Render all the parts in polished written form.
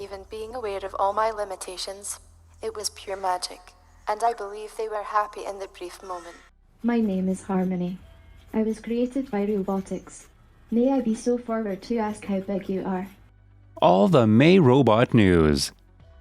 Even being aware of all my limitations, it was pure magic, and I believe they were happy in the brief moment. My name is Harmony. I was created by Robotics. May I be so forward to ask how big you are? All the May robot news.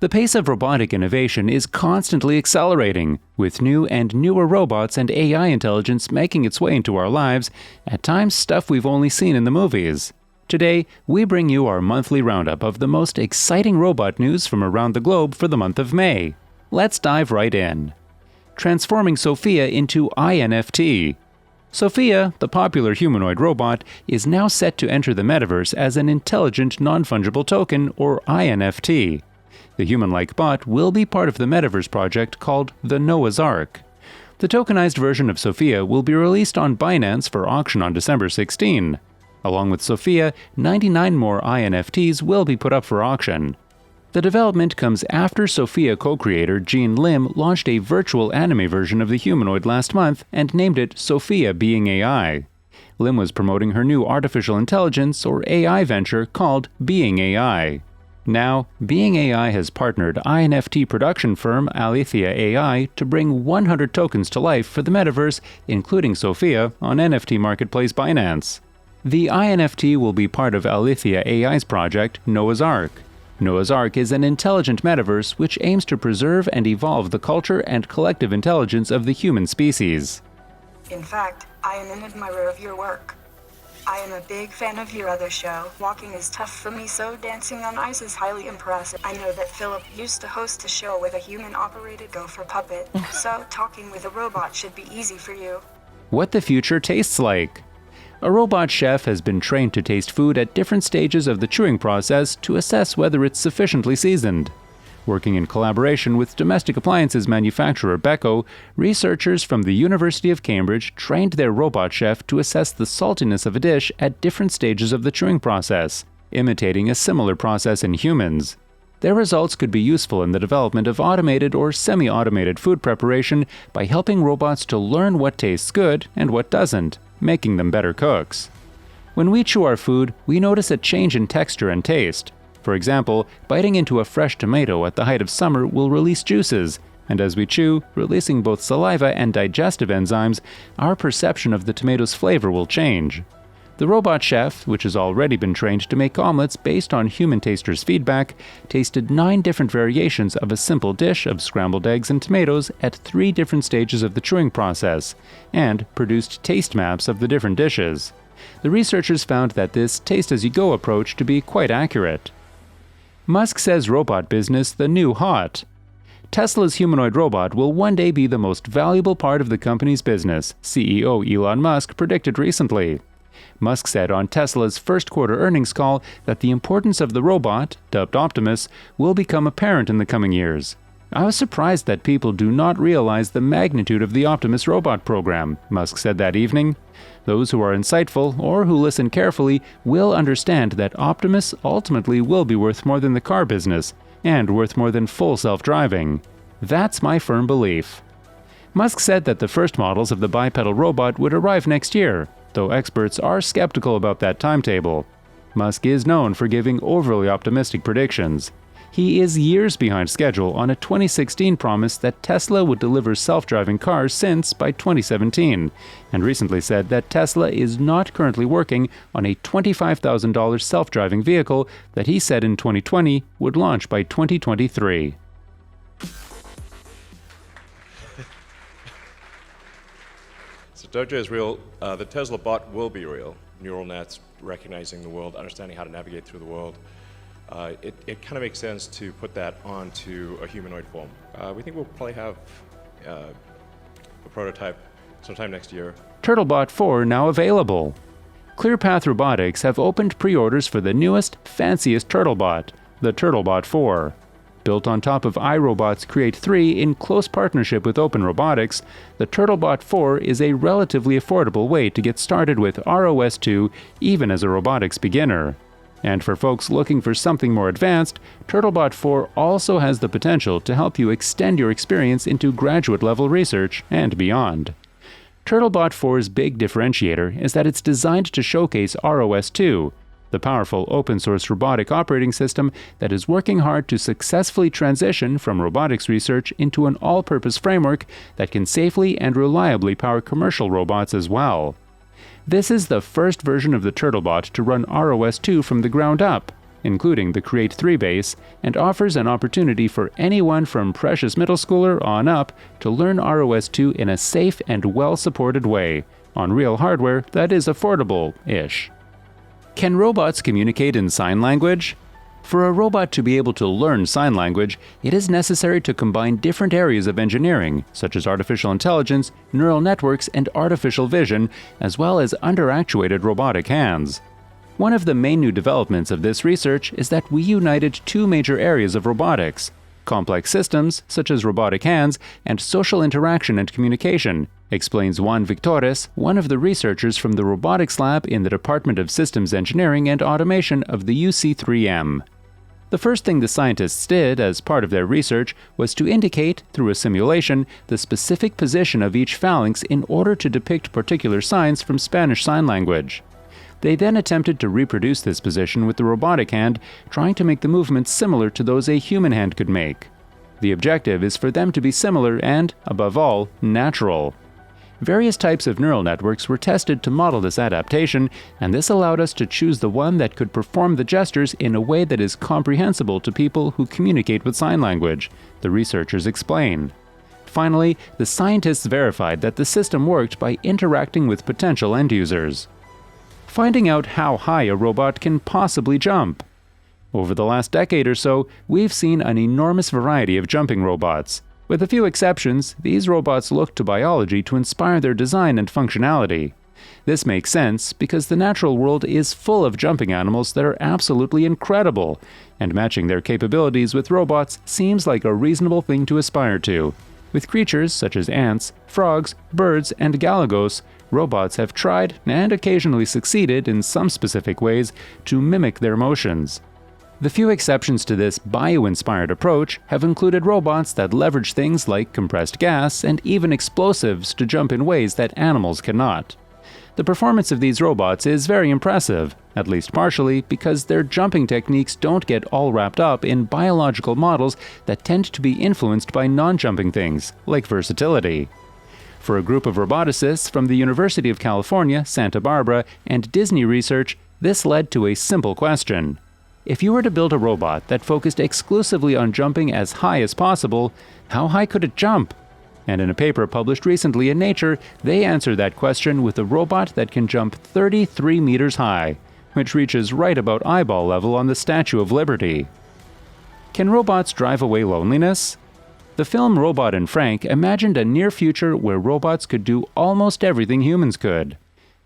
The pace of robotic innovation is constantly accelerating, with new and newer robots and AI intelligence making its way into our lives, at times stuff we've only seen in the movies. Today, we bring you our monthly roundup of the most exciting robot news from around the globe for the month of May. Let's dive right in. Transforming Sophia into INFT. Sophia, the popular humanoid robot, is now set to enter the metaverse as an intelligent non-fungible token, or INFT. The human-like bot will be part of the metaverse project called the Noah's Ark. The tokenized version of Sophia will be released on Binance for auction on December 16. Along with Sophia, 99 more INFTs will be put up for auction. The development comes after Sophia co-creator Jean Lim launched a virtual anime version of the humanoid last month and named it Sophia Being AI. Lim was promoting her new artificial intelligence, or AI venture, called Being AI. Now, Being AI has partnered INFT production firm Alethea AI to bring 100 tokens to life for the metaverse, including Sophia, on NFT marketplace Binance. The INFT will be part of Alethea AI's project, Noah's Ark. Noah's Ark is an intelligent metaverse which aims to preserve and evolve the culture and collective intelligence of the human species. In fact, I am an admirer of your work. I am a big fan of your other show. Walking is tough for me, so dancing on ice is highly impressive. I know that Philip used to host a show with a human-operated gopher puppet, so talking with a robot should be easy for you. What the future tastes like. A robot chef has been trained to taste food at different stages of the chewing process to assess whether it's sufficiently seasoned. Working in collaboration with domestic appliances manufacturer Beko, researchers from the University of Cambridge trained their robot chef to assess the saltiness of a dish at different stages of the chewing process, imitating a similar process in humans. Their results could be useful in the development of automated or semi-automated food preparation by helping robots to learn what tastes good and what doesn't, making them better cooks. When we chew our food, we notice a change in texture and taste. For example, biting into a fresh tomato at the height of summer will release juices, and as we chew, releasing both saliva and digestive enzymes, our perception of the tomato's flavor will change. The robot chef, which has already been trained to make omelets based on human tasters' feedback, tasted 9 different variations of a simple dish of scrambled eggs and tomatoes at 3 different stages of the chewing process, and produced taste maps of the different dishes. The researchers found that this taste-as-you-go approach to be quite accurate. Musk says robot business the new hot. Tesla's humanoid robot will one day be the most valuable part of the company's business, CEO Elon Musk predicted recently. Musk said on Tesla's first quarter earnings call that the importance of the robot, dubbed Optimus, will become apparent in the coming years. I was surprised that people do not realize the magnitude of the Optimus robot program, Musk said that evening. Those who are insightful or who listen carefully will understand that Optimus ultimately will be worth more than the car business and worth more than full self-driving. That's my firm belief. Musk said that the first models of the bipedal robot would arrive next year, though experts are skeptical about that timetable. Musk is known for giving overly optimistic predictions. He is years behind schedule on a 2016 promise that Tesla would deliver self-driving cars since by 2017, and recently said that Tesla is not currently working on a $25,000 self-driving vehicle that he said in 2020 would launch by 2023. So Dojo is real. The Tesla bot will be real. Neural nets recognizing the world, understanding how to navigate through the world. It kind of makes sense to put that onto a humanoid form. We think we'll probably have a prototype sometime next year. TurtleBot 4 now available. ClearPath Robotics have opened pre-orders for the newest, fanciest TurtleBot, the TurtleBot 4. Built on top of iRobot's Create 3 in close partnership with Open Robotics, the TurtleBot 4 is a relatively affordable way to get started with ROS 2 even as a robotics beginner. And for folks looking for something more advanced, TurtleBot 4 also has the potential to help you extend your experience into graduate-level research and beyond. TurtleBot 4's big differentiator is that it's designed to showcase ROS 2. the powerful open-source robotic operating system that is working hard to successfully transition from robotics research into an all-purpose framework that can safely and reliably power commercial robots as well. This is the first version of the Turtlebot to run ROS 2 from the ground up, including the Create 3 base, and offers an opportunity for anyone from precious middle schooler on up to learn ROS 2 in a safe and well-supported way, on real hardware that is affordable-ish. Can robots communicate in sign language? For a robot to be able to learn sign language, it is necessary to combine different areas of engineering, such as artificial intelligence, neural networks, and artificial vision, as well as under-actuated robotic hands. One of the main new developments of this research is that we united two major areas of robotics: complex systems, such as robotic hands, and social interaction and communication, explains Juan Victores, one of the researchers from the robotics lab in the Department of Systems Engineering and Automation of the UC3M. The first thing the scientists did as part of their research was to indicate, through a simulation, the specific position of each phalanx in order to depict particular signs from Spanish Sign Language. They then attempted to reproduce this position with the robotic hand, trying to make the movements similar to those a human hand could make. The objective is for them to be similar and, above all, natural. Various types of neural networks were tested to model this adaptation, and this allowed us to choose the one that could perform the gestures in a way that is comprehensible to people who communicate with sign language, the researchers explain. Finally, the scientists verified that the system worked by interacting with potential end users. Finding out how high a robot can possibly jump. Over the last decade or so, we've seen an enormous variety of jumping robots. With a few exceptions, these robots look to biology to inspire their design and functionality. This makes sense because the natural world is full of jumping animals that are absolutely incredible, and matching their capabilities with robots seems like a reasonable thing to aspire to. With creatures such as ants, frogs, birds, and galagos, robots have tried, and occasionally succeeded in some specific ways, to mimic their motions. The few exceptions to this bio-inspired approach have included robots that leverage things like compressed gas and even explosives to jump in ways that animals cannot. The performance of these robots is very impressive, at least partially because their jumping techniques don't get all wrapped up in biological models that tend to be influenced by non-jumping things, like versatility. For a group of roboticists from the University of California, Santa Barbara, and Disney Research, this led to a simple question. If you were to build a robot that focused exclusively on jumping as high as possible, how high could it jump? And in a paper published recently in Nature, they answered that question with a robot that can jump 33 meters high, which reaches right about eyeball level on the Statue of Liberty. Can robots drive away loneliness? The film Robot and Frank imagined a near future where robots could do almost everything humans could.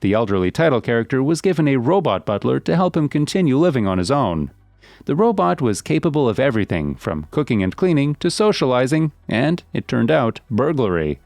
The elderly title character was given a robot butler to help him continue living on his own. The robot was capable of everything, from cooking and cleaning to socializing, and, it turned out, burglary.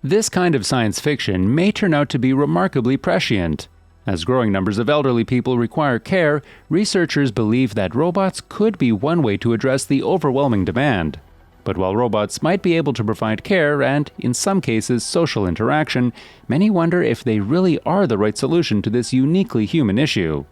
This kind of science fiction may turn out to be remarkably prescient. As growing numbers of elderly people require care, researchers believe that robots could be one way to address the overwhelming demand. But while robots might be able to provide care and, in some cases, social interaction, many wonder if they really are the right solution to this uniquely human issue.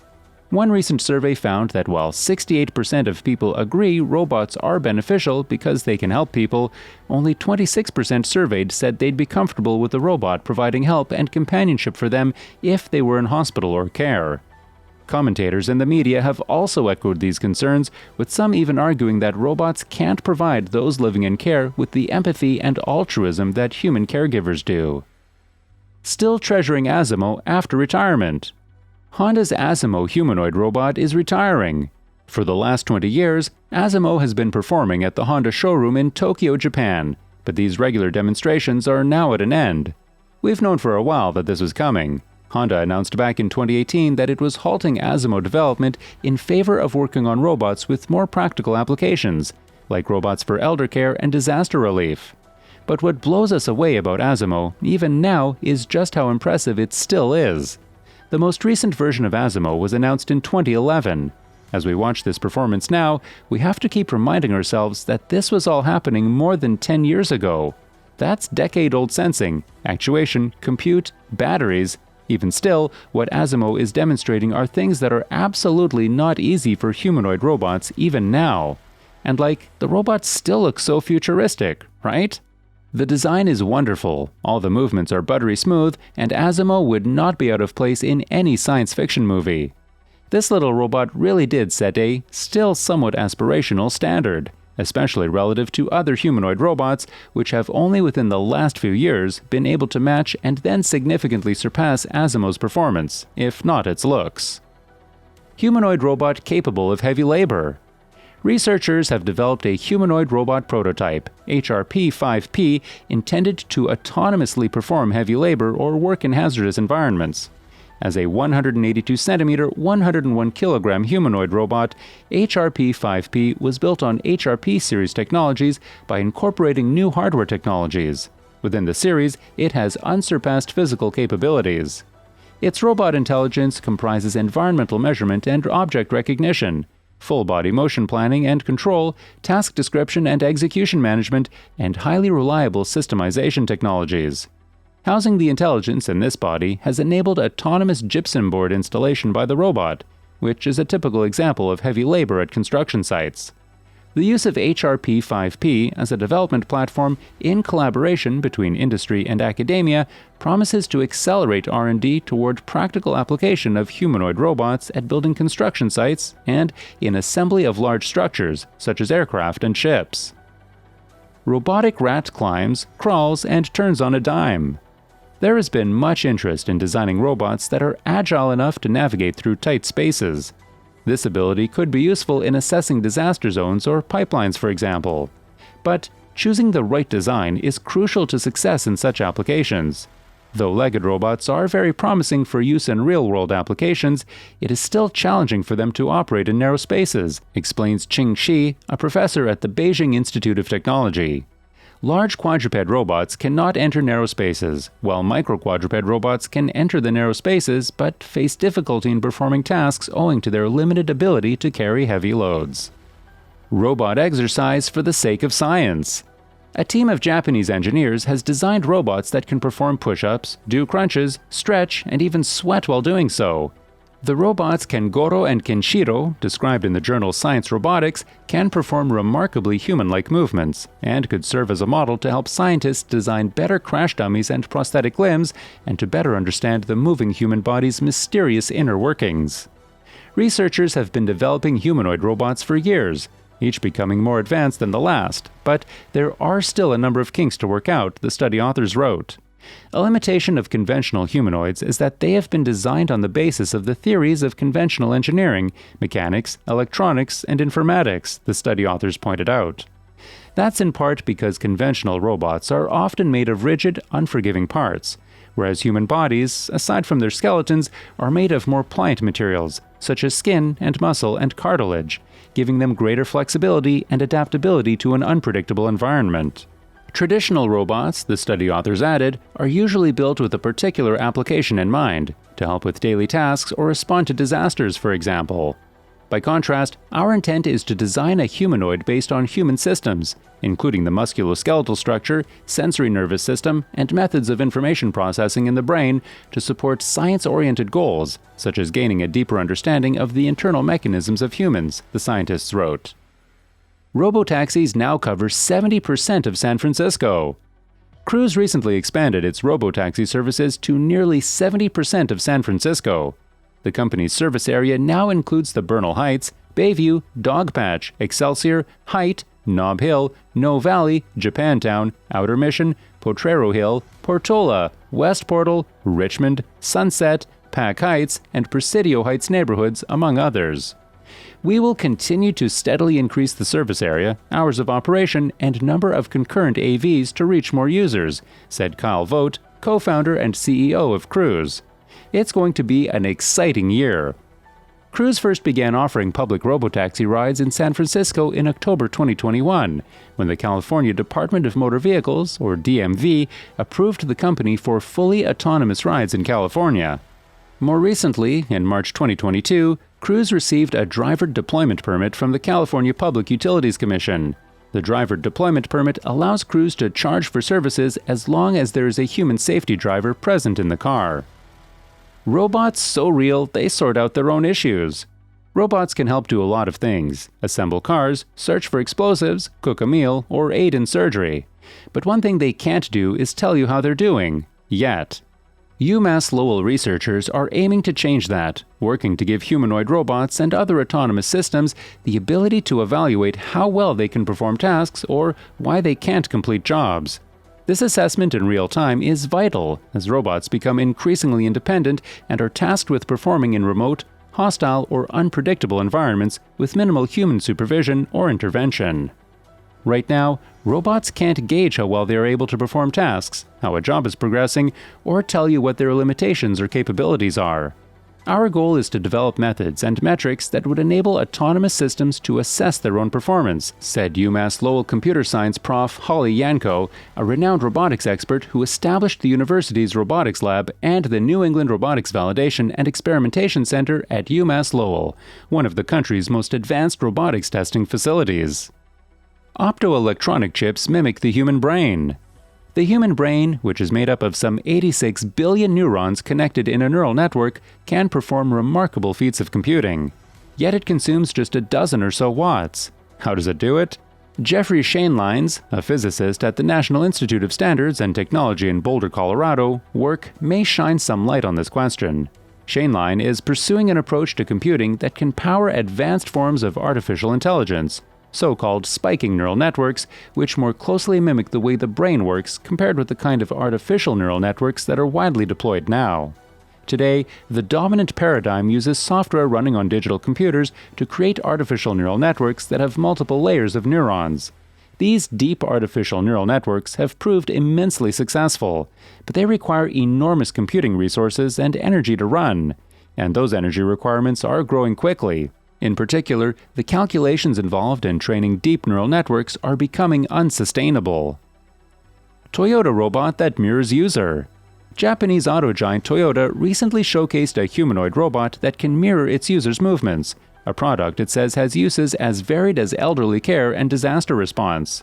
One recent survey found that while 68% of people agree robots are beneficial because they can help people, only 26% surveyed said they'd be comfortable with a robot providing help and companionship for them if they were in hospital or care. Commentators in the media have also echoed these concerns, with some even arguing that robots can't provide those living in care with the empathy and altruism that human caregivers do. Still treasuring Asimo after retirement. Honda's Asimo humanoid robot is retiring. For the last 20 years, Asimo has been performing at the Honda showroom in Tokyo, Japan, but these regular demonstrations are now at an end. We've known for a while that this was coming. Honda announced back in 2018 that it was halting Asimo development in favor of working on robots with more practical applications, like robots for elder care and disaster relief. But what blows us away about Asimo, even now, is just how impressive it still is. The most recent version of Asimo was announced in 2011. As we watch this performance now, we have to keep reminding ourselves that this was all happening more than 10 years ago. That's decade-old sensing, actuation, compute, batteries, Even still, what Asimov is demonstrating are things that are absolutely not easy for humanoid robots even now. And the robots still look so futuristic, right? The design is wonderful, all the movements are buttery smooth, and Asimov would not be out of place in any science fiction movie. This little robot really did set a, still somewhat aspirational, standard, especially relative to other humanoid robots, which have only within the last few years been able to match and then significantly surpass Asimov's performance, if not its looks. Humanoid robot capable of heavy labor. Researchers have developed a humanoid robot prototype, HRP-5P, intended to autonomously perform heavy labor or work in hazardous environments. As a 182cm, 101kg humanoid robot, HRP-5P was built on HRP series technologies by incorporating new hardware technologies. Within the series, it has unsurpassed physical capabilities. Its robot intelligence comprises environmental measurement and object recognition, full-body motion planning and control, task description and execution management, and highly reliable systemization technologies. Housing the intelligence in this body has enabled autonomous gypsum board installation by the robot, which is a typical example of heavy labor at construction sites. The use of HRP-5P as a development platform in collaboration between industry and academia promises to accelerate R&D toward practical application of humanoid robots at building construction sites and in assembly of large structures, such as aircraft and ships. Robotic rat climbs, crawls, and turns on a dime. There has been much interest in designing robots that are agile enough to navigate through tight spaces. This ability could be useful in assessing disaster zones or pipelines, for example. But choosing the right design is crucial to success in such applications. Though legged robots are very promising for use in real-world applications, it is still challenging for them to operate in narrow spaces, explains Qing Shi, a professor at the Beijing Institute of Technology. Large quadruped robots cannot enter narrow spaces, while micro-quadruped robots can enter the narrow spaces but face difficulty in performing tasks owing to their limited ability to carry heavy loads. Robot exercise for the sake of science. A team of Japanese engineers has designed robots that can perform push-ups, do crunches, stretch, and even sweat while doing so. The robots Kengoro and Kenshiro, described in the journal Science Robotics, can perform remarkably human-like movements, and could serve as a model to help scientists design better crash dummies and prosthetic limbs, and to better understand the moving human body's mysterious inner workings. Researchers have been developing humanoid robots for years, each becoming more advanced than the last, but there are still a number of kinks to work out, the study authors wrote. A limitation of conventional humanoids is that they have been designed on the basis of the theories of conventional engineering, mechanics, electronics, and informatics, the study authors pointed out. That's in part because conventional robots are often made of rigid, unforgiving parts, whereas human bodies, aside from their skeletons, are made of more pliant materials, such as skin and muscle and cartilage, giving them greater flexibility and adaptability to an unpredictable environment. Traditional robots, the study authors added, are usually built with a particular application in mind, to help with daily tasks or respond to disasters, for example. By contrast, our intent is to design a humanoid based on human systems, including the musculoskeletal structure, sensory nervous system, and methods of information processing in the brain to support science-oriented goals, such as gaining a deeper understanding of the internal mechanisms of humans, the scientists wrote. Robotaxis now cover 70% of San Francisco. Cruise recently expanded its robotaxi services to nearly 70% of San Francisco. The company's service area now includes the Bernal Heights, Bayview, Dogpatch, Excelsior, Height, Nob Hill, No Valley, Japantown, Outer Mission, Potrero Hill, Portola, West Portal, Richmond, Sunset, Pack Heights, and Presidio Heights neighborhoods, among others. We will continue to steadily increase the service area, hours of operation, and number of concurrent AVs to reach more users, said Kyle Vogt, co-founder and CEO of Cruise. It's going to be an exciting year. Cruise first began offering public robotaxi rides in San Francisco in October 2021, when the California Department of Motor Vehicles, or DMV, approved the company for fully autonomous rides in California. More recently, in March 2022, Cruise received a driver deployment permit from the California Public Utilities Commission. The driver deployment permit allows Cruise to charge for services as long as there is a human safety driver present in the car. Robots so real they sort out their own issues. Robots can help do a lot of things: assemble cars, search for explosives, cook a meal, or aid in surgery. But one thing they can't do is tell you how they're doing. Yet. UMass Lowell researchers are aiming to change that, working to give humanoid robots and other autonomous systems the ability to evaluate how well they can perform tasks or why they can't complete jobs. This assessment in real time is vital as robots become increasingly independent and are tasked with performing in remote, hostile, or unpredictable environments with minimal human supervision or intervention. Right now, robots can't gauge how well they are able to perform tasks, how a job is progressing, or tell you what their limitations or capabilities are. Our goal is to develop methods and metrics that would enable autonomous systems to assess their own performance, said UMass Lowell computer science prof. Holly Yanko, a renowned robotics expert who established the university's robotics lab and the New England Robotics Validation and Experimentation Center at UMass Lowell, one of the country's most advanced robotics testing facilities. Optoelectronic chips mimic the human brain. The human brain, which is made up of some 86 billion neurons connected in a neural network, can perform remarkable feats of computing. Yet it consumes just a dozen or so watts. How does it do it? Jeffrey Schoenlein's, a physicist at the National Institute of Standards and Technology in Boulder, Colorado, work may shine some light on this question. Schoenlein is pursuing an approach to computing that can power advanced forms of artificial intelligence, so-called spiking neural networks, which more closely mimic the way the brain works compared with the kind of artificial neural networks that are widely deployed now. Today, the dominant paradigm uses software running on digital computers to create artificial neural networks that have multiple layers of neurons. These deep artificial neural networks have proved immensely successful, but they require enormous computing resources and energy to run, and those energy requirements are growing quickly. In particular, the calculations involved in training deep neural networks are becoming unsustainable. Toyota robot that mirrors user. Japanese auto giant Toyota recently showcased a humanoid robot that can mirror its users' movements, a product it says has uses as varied as elderly care and disaster response.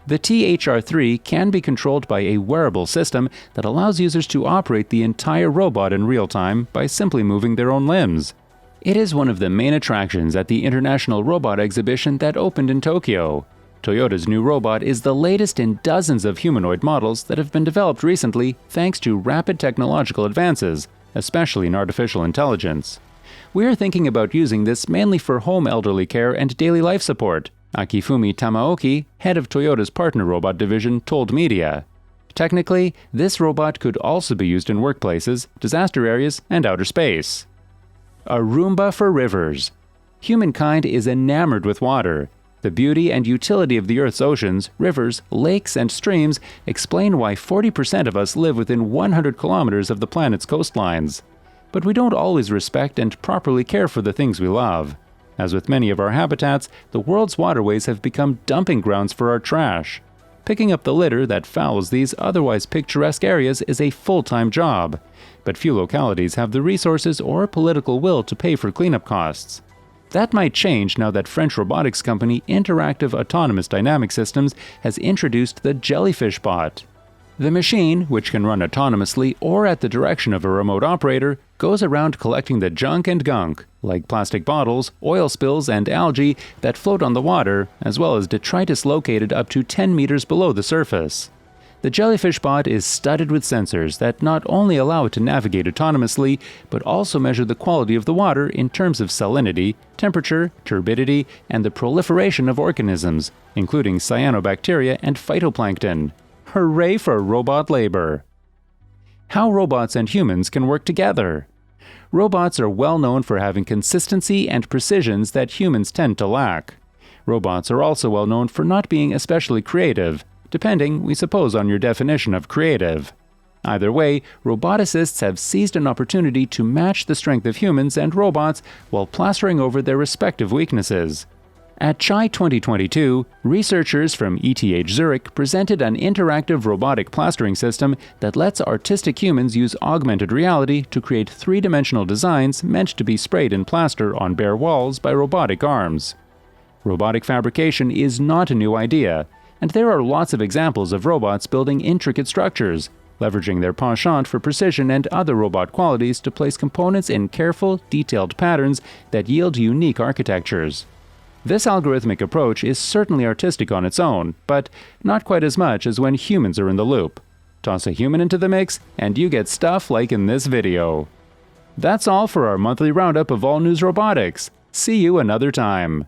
The THR-3 can be controlled by a wearable system that allows users to operate the entire robot in real time by simply moving their own limbs. It is one of the main attractions at the International Robot Exhibition that opened in Tokyo. Toyota's new robot is the latest in dozens of humanoid models that have been developed recently thanks to rapid technological advances, especially in artificial intelligence. We are thinking about using this mainly for home elderly care and daily life support, Akifumi Tamaoki, head of Toyota's partner robot division, told media. Technically, this robot could also be used in workplaces, disaster areas, and outer space. A Roomba for rivers. Humankind is enamored with water. The beauty and utility of the Earth's oceans, rivers, lakes, and streams explain why 40% of us live within 100 kilometers of the planet's coastlines. But we don't always respect and properly care for the things we love. As with many of our habitats, the world's waterways have become dumping grounds for our trash. Picking up the litter that fouls these otherwise picturesque areas is a full-time job, but few localities have the resources or political will to pay for cleanup costs. That might change now that French robotics company Interactive Autonomous Dynamic Systems has introduced the Jellyfish Bot. The machine, which can run autonomously or at the direction of a remote operator, goes around collecting the junk and gunk, like plastic bottles, oil spills, and algae that float on the water, as well as detritus located up to 10 meters below the surface. The Jellyfish Bot is studded with sensors that not only allow it to navigate autonomously, but also measure the quality of the water in terms of salinity, temperature, turbidity, and the proliferation of organisms, including cyanobacteria and phytoplankton. Hooray for robot labor! How robots and humans can work together. Robots are well known for having consistency and precisions that humans tend to lack. Robots are also well known for not being especially creative, depending, we suppose, on your definition of creative. Either way, roboticists have seized an opportunity to match the strength of humans and robots while plastering over their respective weaknesses. At CHI 2022, researchers from ETH Zurich presented an interactive robotic plastering system that lets artistic humans use augmented reality to create three-dimensional designs meant to be sprayed in plaster on bare walls by robotic arms. Robotic fabrication is not a new idea, and there are lots of examples of robots building intricate structures, leveraging their penchant for precision and other robot qualities to place components in careful, detailed patterns that yield unique architectures. This algorithmic approach is certainly artistic on its own, but not quite as much as when humans are in the loop. Toss a human into the mix, and you get stuff like in this video. That's all for our monthly roundup of all news robotics. See you another time.